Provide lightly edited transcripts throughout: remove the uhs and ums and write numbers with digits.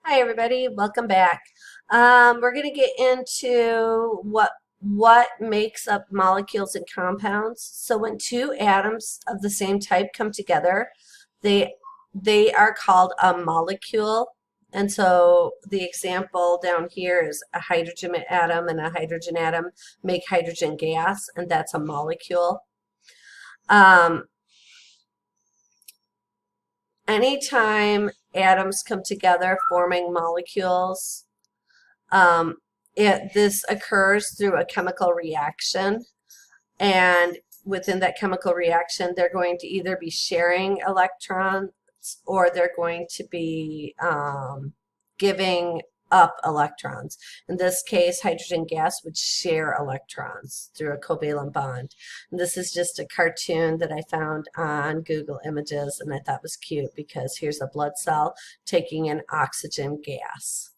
Hi everybody, welcome back. We're going to get into what makes up molecules and compounds. So when two atoms of the same type come together, they they are called a molecule. And so the example down here is a hydrogen atom and a hydrogen atom make hydrogen gas, and that's a molecule. Um, Anytime atoms come together forming molecules, Um, this occurs through a chemical reaction, and within that chemical reaction, they're going to either be sharing electrons or they're going to be giving up electrons. In this case, hydrogen gas would share electrons through a covalent bond. And this is just a cartoon that I found on Google Images, and I thought was cute because here's a blood cell taking in oxygen gas.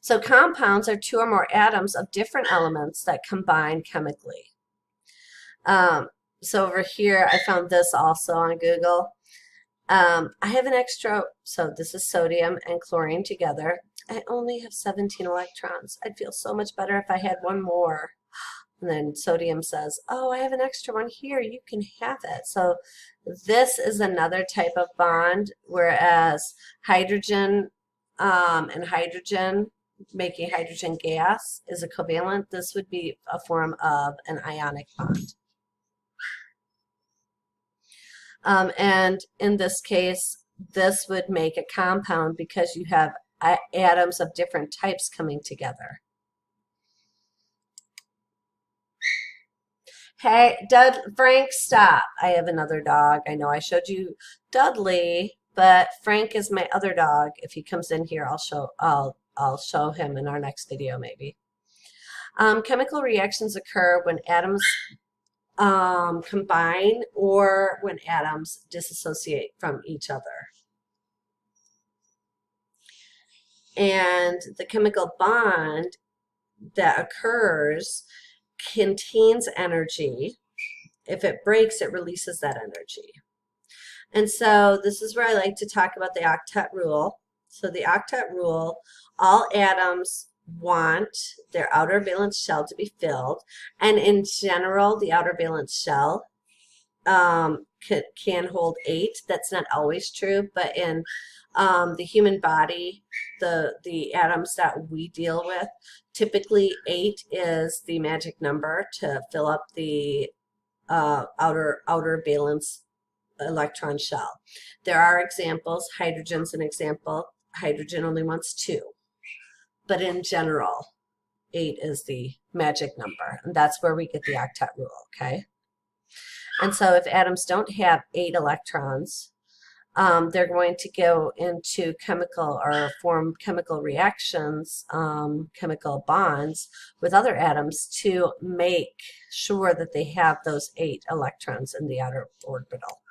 So compounds are two or more atoms of different elements that combine chemically. So over here, I found this also on Google. I have an extra, so this is sodium and chlorine together. I only have 17 electrons. I'd feel so much better if I had one more. And then sodium says, oh, I have an extra one here. You can have it. So this is another type of bond, whereas hydrogen and hydrogen making hydrogen gas is a covalent. This would be a form of an ionic bond. And in this case, this would make a compound because you have atoms of different types coming together. Hey, Frank, stop. I have another dog. I know I showed you Dudley, but Frank is my other dog. If he comes in here, I'll show him in our next video maybe. Chemical reactions occur when atoms combine or when atoms dissociate from each other. And the chemical bond that occurs contains energy. If it breaks, it releases that energy. And so this is where I like to talk about the octet rule. So the octet rule, all atoms want their outer valence shell to be filled, and in general the outer valence shell can hold 8. That's not always true, but in the human body, the atoms that we deal with, typically 8 is the magic number to fill up the outer valence electron shell. There are examples. Hydrogen's an example. Hydrogen only wants 2. But in general, 8 is the magic number, and that's where we get the octet rule, okay? And so if atoms don't have 8 electrons, they're going to go into chemical or form chemical reactions, chemical bonds with other atoms to make sure that they have those 8 electrons in the outer orbital.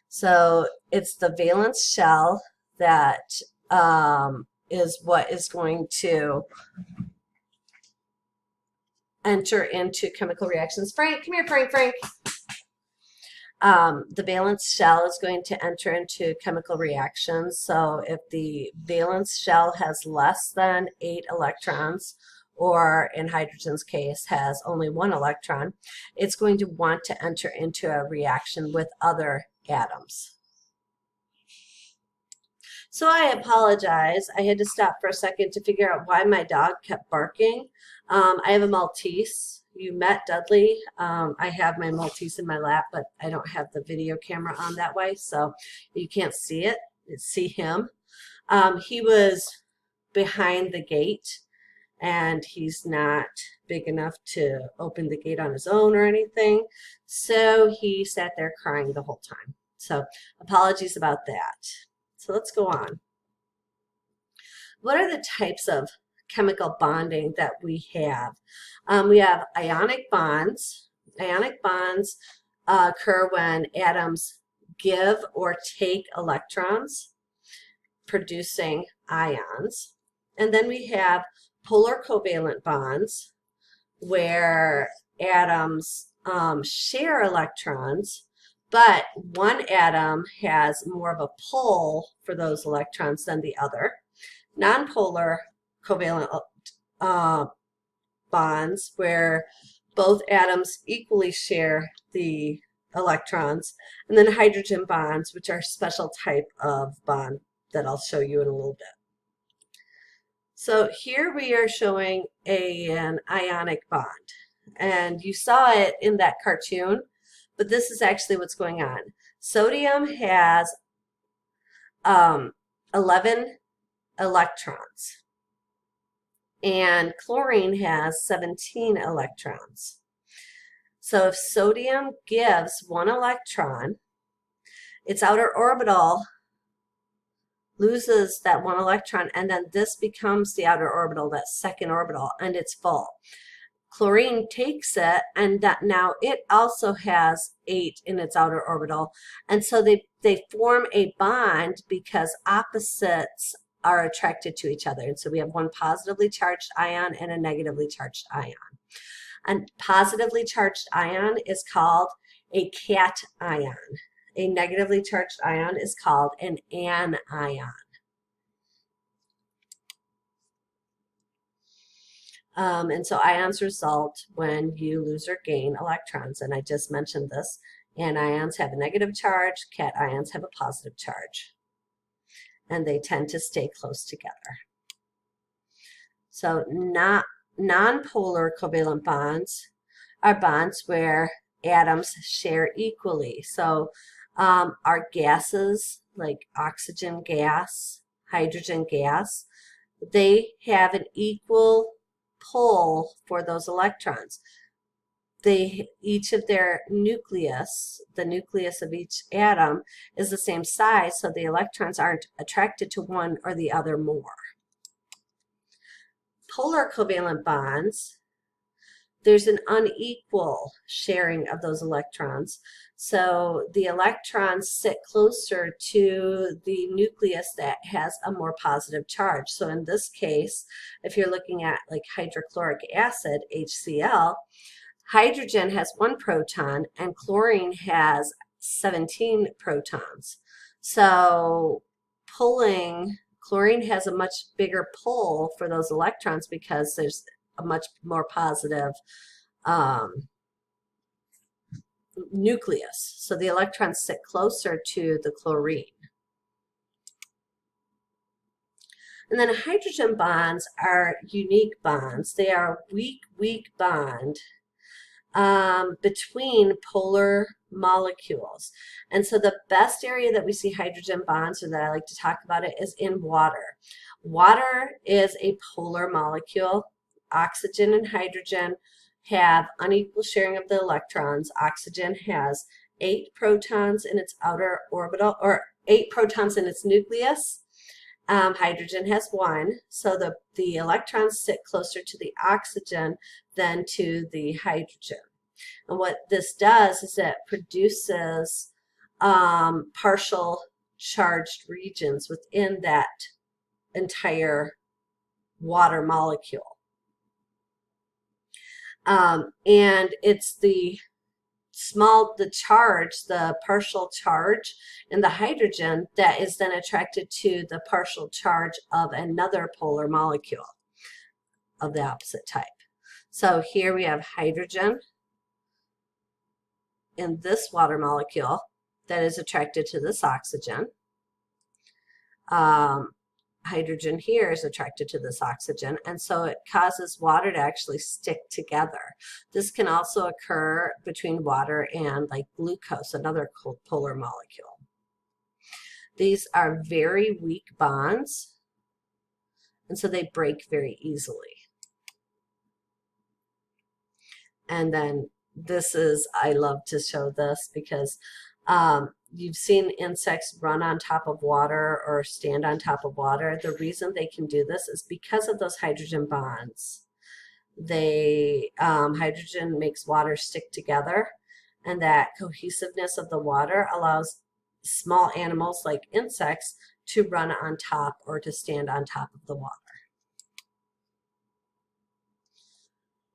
So it's the valence shell that is what is going to enter into chemical reactions. Frank, come here, Frank. The valence shell is going to enter into chemical reactions. So if the valence shell has less than 8 electrons, or in hydrogen's case has only 1 electron, it's going to want to enter into a reaction with other atoms. So I apologize. I had to stop for a second to figure out why my dog kept barking. I have a Maltese. You met Dudley. I have my Maltese in my lap, but I don't have the video camera on that way, so you can't see it. See him. He was behind the gate, and he's not big enough to open the gate on his own or anything, so he sat there crying the whole time. So apologies about that. So let's go on. What are the types of chemical bonding that we have? We have ionic bonds. Ionic bonds occur when atoms give or take electrons, producing ions. And then we have polar covalent bonds, where atoms share electrons, but one atom has more of a pull for those electrons than the other. Nonpolar covalent bonds, where both atoms equally share the electrons, and then hydrogen bonds, which are a special type of bond that I'll show you in a little bit. So here we are showing an ionic bond, and you saw it in that cartoon, but this is actually what's going on. Sodium has 11 electrons, and chlorine has 17 electrons. So if sodium gives one electron, its outer orbital loses that one electron, and then this becomes the outer orbital, that second orbital, and it's full. Chlorine takes it, and that now it also has 8 in its outer orbital, and so they form a bond because opposites are attracted to each other. And so we have one positively charged ion and a negatively charged ion. A positively charged ion is called a cation. A negatively charged ion is called an anion. And so ions result when you lose or gain electrons. And I just mentioned this. Anions have a negative charge, cations have a positive charge. And they tend to stay close together. So non-polar covalent bonds are bonds where atoms share equally. So our gases, like oxygen gas, hydrogen gas, they have an equal pull for those electrons. Each of their nucleus, the nucleus of each atom, is the same size, so the electrons aren't attracted to one or the other more. Polar covalent bonds, there's an unequal sharing of those electrons. So the electrons sit closer to the nucleus that has a more positive charge. So in this case, if you're looking at like hydrochloric acid, HCl, hydrogen has 1 proton and chlorine has 17 protons. So chlorine has a much bigger pull for those electrons because there's a much more positive nucleus. So the electrons sit closer to the chlorine. And then hydrogen bonds are unique bonds. They are a weak bond between polar molecules. And so the best area that we see hydrogen bonds, or that I like to talk about it, is in water. Water is a polar molecule. Oxygen and hydrogen have unequal sharing of the electrons. Oxygen has 8 protons in its outer orbital, or 8 protons in its nucleus. Hydrogen has 1, so the electrons sit closer to the oxygen than to the hydrogen. And what this does is it produces partial charged regions within that entire water molecule. And it's the partial charge in the hydrogen that is then attracted to the partial charge of another polar molecule of the opposite type. So here we have hydrogen in this water molecule that is attracted to this oxygen. Hydrogen here is attracted to this oxygen, and so it causes water to actually stick together. This can also occur between water and like glucose, another polar molecule. These are very weak bonds, and so they break very easily. And then I love to show this because you've seen insects run on top of water or stand on top of water. The reason they can do this is because of those hydrogen bonds. Hydrogen makes water stick together, and that cohesiveness of the water allows small animals like insects to run on top or to stand on top of the water.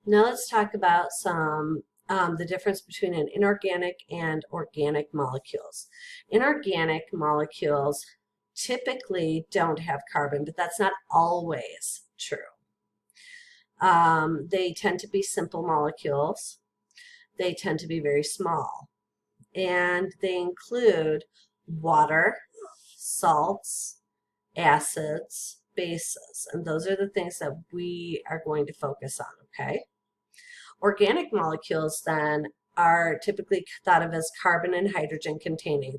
Now let's talk about some the difference between an inorganic and organic molecules. Inorganic molecules typically don't have carbon, but that's not always true. They tend to be simple molecules. They tend to be very small, and they include water, salts, acids, bases, and those are the things that we are going to focus on, okay? Organic molecules then are typically thought of as carbon and hydrogen containing.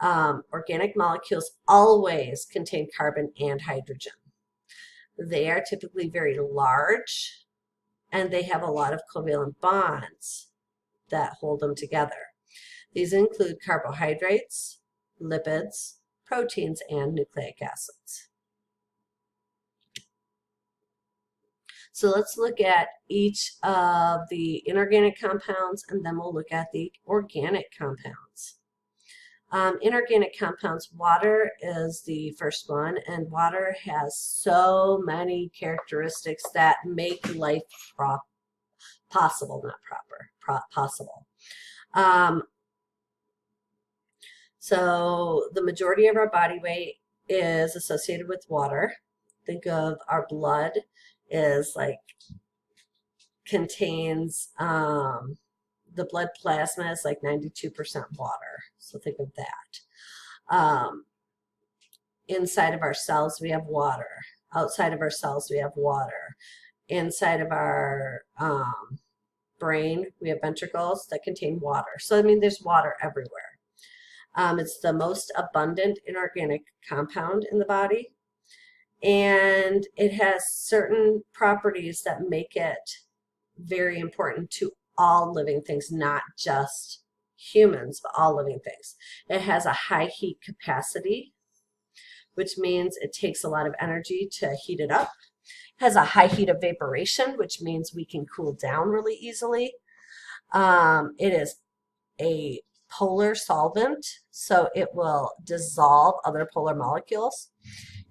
Organic molecules always contain carbon and hydrogen. They are typically very large, and they have a lot of covalent bonds that hold them together. These include carbohydrates, lipids, proteins, and nucleic acids. So let's look at each of the inorganic compounds, and then we'll look at the organic compounds. Inorganic compounds, water is the first one, and water has so many characteristics that make life possible, not proper, possible. So the majority of our body weight is associated with water. Think of our blood is like contains the blood plasma is like 92% water. So think of that. Inside of our cells we have water. Outside of our cells we have water. Inside of our brain we have ventricles that contain water. So I mean there's water everywhere. It's the most abundant inorganic compound in the body, and it has certain properties that make it very important to all living things, not just humans, but all living things. It has a high heat capacity, which means it takes a lot of energy to heat it up. It has a high heat of vaporation, which means we can cool down really easily. It is a polar solvent, so it will dissolve other polar molecules.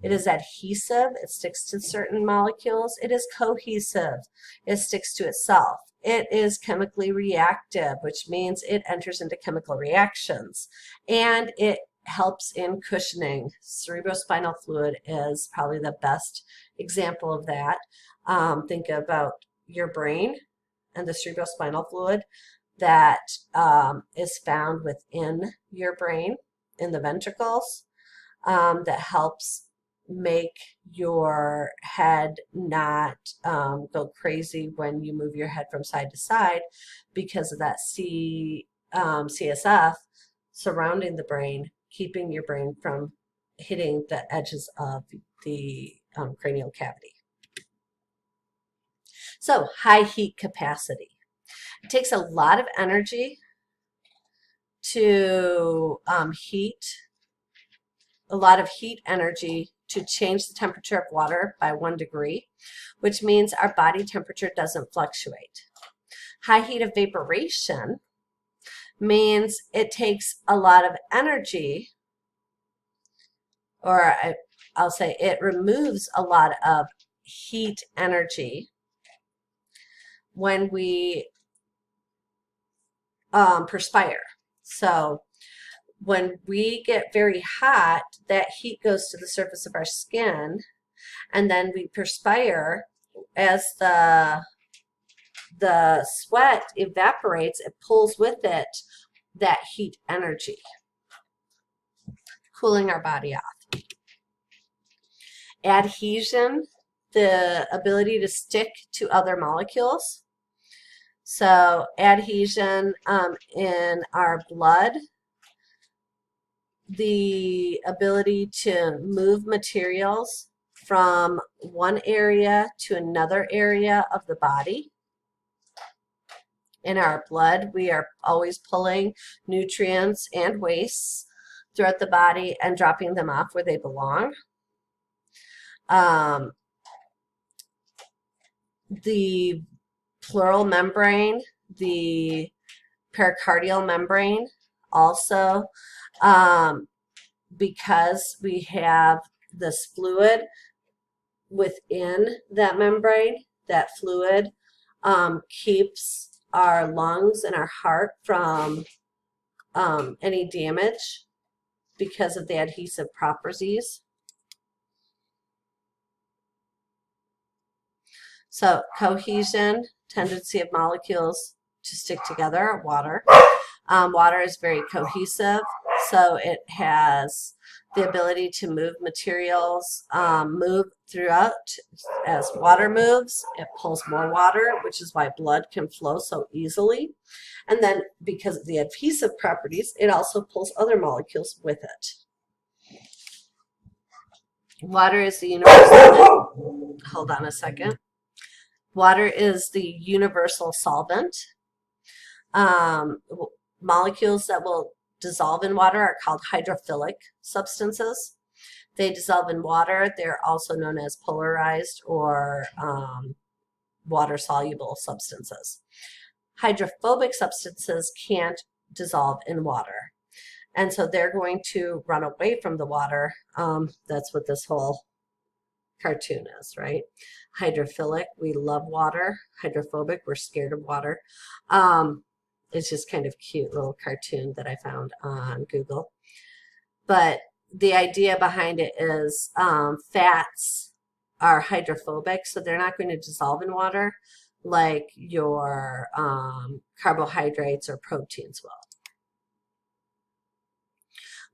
It is adhesive, it sticks to certain molecules. It is cohesive, it sticks to itself. It is chemically reactive, which means it enters into chemical reactions. And it helps in cushioning. Cerebrospinal fluid is probably the best example of that. Think about your brain and the cerebrospinal fluid that is found within your brain in the ventricles, that helps make your head not go crazy when you move your head from side to side because of that CSF surrounding the brain, keeping your brain from hitting the edges of the cranial cavity. So high heat capacity. It takes a lot of energy to a lot of heat energy to change the temperature of water by 1 degree, which means our body temperature doesn't fluctuate. High heat of vaporation means it takes a lot of energy, or I'll say it removes a lot of heat energy when we perspire. So when we get very hot, that heat goes to the surface of our skin, and then we perspire. As the sweat evaporates, it pulls with it that heat energy, cooling our body off. Adhesion, the ability to stick to other molecules. So adhesion in our blood, the ability to move materials from one area to another area of the body. In our blood, we are always pulling nutrients and wastes throughout the body and dropping them off where they belong. The pleural membrane, the pericardial membrane also, because we have this fluid within that membrane, that fluid keeps our lungs and our heart from any damage because of the adhesive properties. So cohesion, tendency of molecules to stick together, water. Water is very cohesive, so it has the ability to move materials, move throughout. As water moves, it pulls more water, which is why blood can flow so easily. And then because of the adhesive properties, it also pulls other molecules with it. Water is the universal, hold on a second. Water is the universal solvent. Molecules that will dissolve in water are called hydrophilic substances. They dissolve in water. They're also known as polarized or water-soluble substances. Hydrophobic substances can't dissolve in water, and so they're going to run away from the water. That's what this whole cartoon is, right? Hydrophilic, we love water. Hydrophobic, we're scared of water. It's just kind of cute little cartoon that I found on Google. But the idea behind it is fats are hydrophobic, so they're not going to dissolve in water like your carbohydrates or proteins will.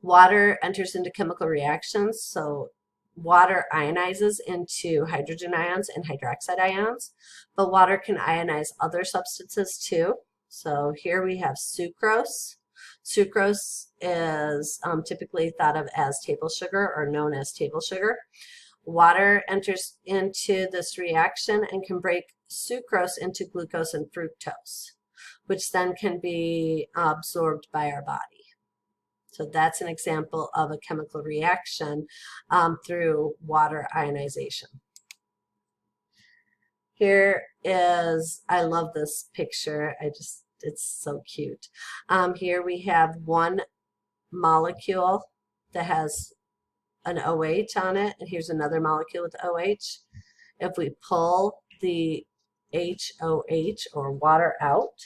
Water enters into chemical reactions, so water ionizes into hydrogen ions and hydroxide ions, but water can ionize other substances too. So here we have sucrose. Sucrose is typically thought of as table sugar or known as table sugar. Water enters into this reaction and can break sucrose into glucose and fructose, which then can be absorbed by our body. So that's an example of a chemical reaction through water ionization. Here is, I love this picture. It's so cute. Here we have one molecule that has an OH on it, and here's another molecule with OH. If we pull the HOH or water out,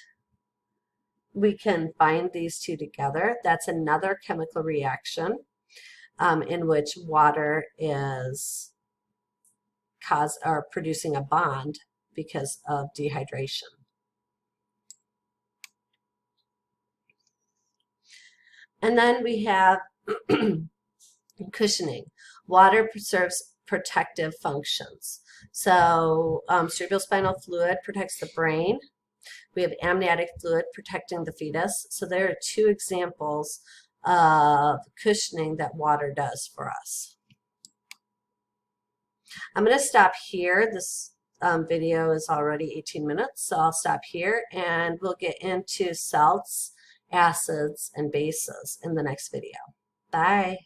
we can bind these two together. That's another chemical reaction in which water is producing a bond because of dehydration. And then we have cushioning. Water serves protective functions. So cerebrospinal fluid protects the brain. We have amniotic fluid protecting the fetus. So there are two examples of cushioning that water does for us. I'm going to stop here. This video is already 18 minutes, so I'll stop here and we'll get into salts, acids, and bases in the next video. Bye.